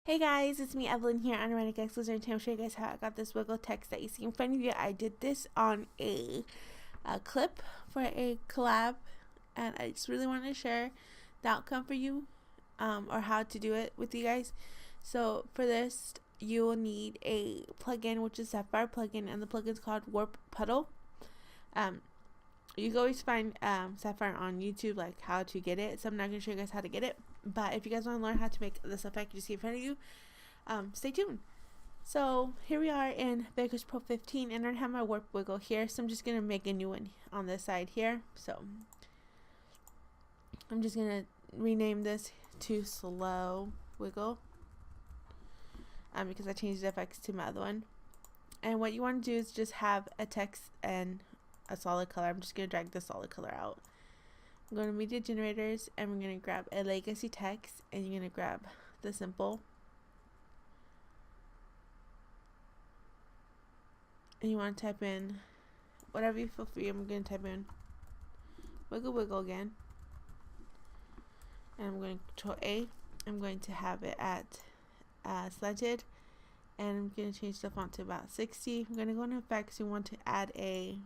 Hey guys, it's me Evelyn here on Erratic Exclusive, and today I'll show you guys how I got this wiggle text that you see in front of you. I did this on a clip for a collab, and I just really wanted to share the outcome for you, or how to do it with you guys. So for this, you will need a plugin, which is Sapphire plugin, and the plugin is called Warp Puddle. You can always find Sapphire on YouTube, like how to get it. So I'm not going to show you guys how to get it. But if you guys want to learn how to make this effect you see in front of you, stay tuned. So here we are in Vegas Pro 15, and I have my warp wiggle here. So I'm just going to make a new one on this side here. So I'm just going to rename this to Slow Wiggle, because I changed the effects to my other one. And what you want to do is just have a text and a solid color. I'm just going to drag the solid color out. I'm going to media generators, and we're going to grab a legacy text, and you're going to grab the simple, and you want to type in whatever you feel free. I'm going to type in wiggle wiggle again, and I'm going to control A. I'm going to have it at slanted, and I'm going to change the font to about 60. I'm going to go into effects. You want to add a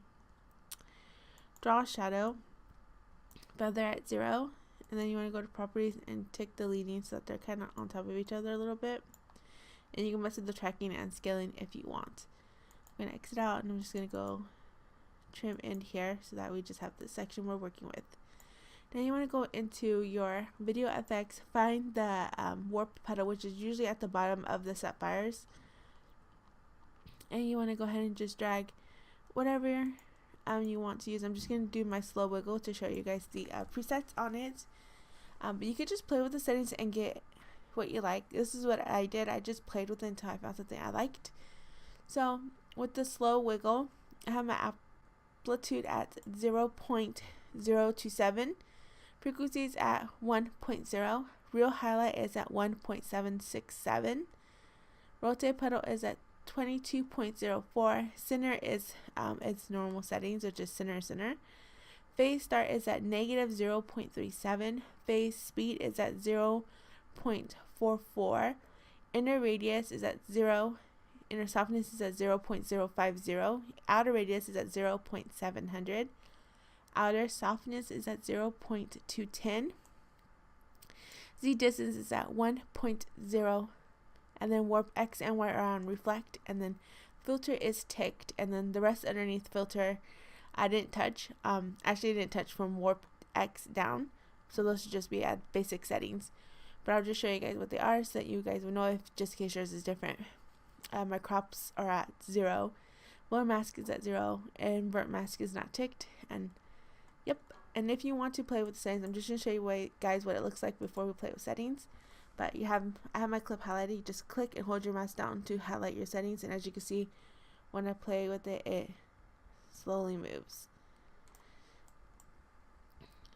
draw shadow feather at 0, and then you want to go to properties and tick the leading so that they're kind of on top of each other a little bit, and you can mess with the tracking and scaling if you want. I'm going to exit out, and I'm just going to go trim in here so that we just have the section we're working with. Then you want to go into your video effects, find the warp pedal, which is usually at the bottom of the Sapphires, and you want to go ahead and just drag whatever you want to use. I'm just going to do my slow wiggle to show you guys the presets on it, but you could just play with the settings and get what you like. This is what I did. I just played with it until I found something I liked. So with the slow wiggle, I have my amplitude at 0.027, frequencies at 1.0, real highlight is at 1.767, rotate pedal is at 22.04, center is its normal settings, which is center. Phase start is at negative 0.37, phase speed is at 0.44, inner radius is at 0, inner softness is at 0.050, outer radius is at 0.700, outer softness is at 0.210, Z distance is at 1.0, and then warp X and Y are on reflect, and then filter is ticked, and then the rest underneath filter I didn't touch. Actually didn't touch from warp X down, so those should just be at basic settings, but I'll just show you guys what they are so that you guys will know, if just in case yours is different. My crops are at 0, blur mask is at 0, and invert mask is not ticked, and yep. And if you want to play with the settings, I'm just going to show you guys what it looks like before we play with settings. But I have my clip highlighted. You just click and hold your mouse down to highlight your settings, and as you can see, when I play with it, it slowly moves.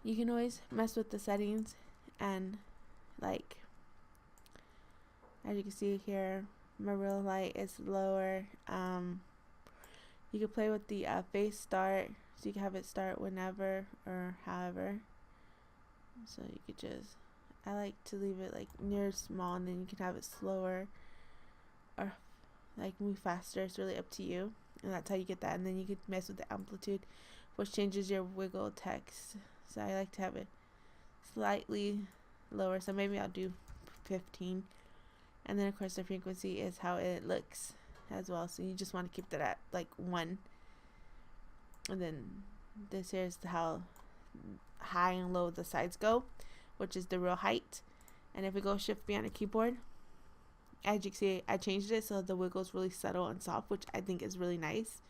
You can always mess with the settings, and like as you can see here, my real light is lower. You can play with the phase start, so you can have it start whenever or however. So you could just, I like to leave it like near small, and then you can have it slower or like move faster. It's really up to you, and that's how you get that. And then you could mess with the amplitude, which changes your wiggle text. So I like to have it slightly lower, so maybe I'll do 15. And then of course the frequency is how it looks as well, so you just want to keep that at like 1. And then this here is how high and low the sides go, which is the real height. And if we go shift behind a keyboard, as you can see, I changed it so the wiggle is really subtle and soft, which I think is really nice.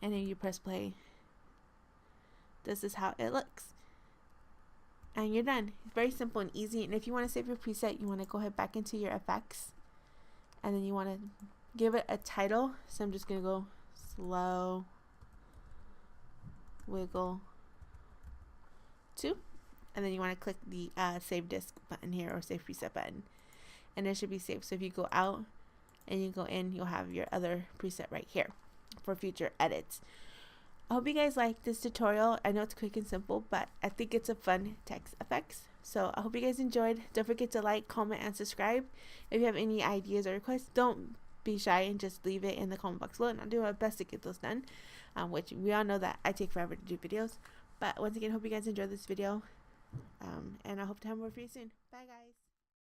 And then you press play. This is how it looks, and you're done. It's very simple and easy. And if you want to save your preset, you want to go ahead back into your effects, and then you want to give it a title. So I'm just gonna go slow wiggle 2, and then you want to click the save disk button here, or save preset button, and it should be saved. So if you go out and you go in, you'll have your other preset right here for future edits. I hope you guys like this tutorial. I know it's quick and simple, but I think it's a fun text effects. So I hope you guys enjoyed. Don't forget to like, comment, and subscribe. If you have any ideas or requests, don't be shy and just leave it in the comment box below, and I'll do my best to get those done. Which we all know that I take forever to do videos. But once again, hope you guys enjoyed this video. And I hope to have more for you soon. Bye, guys.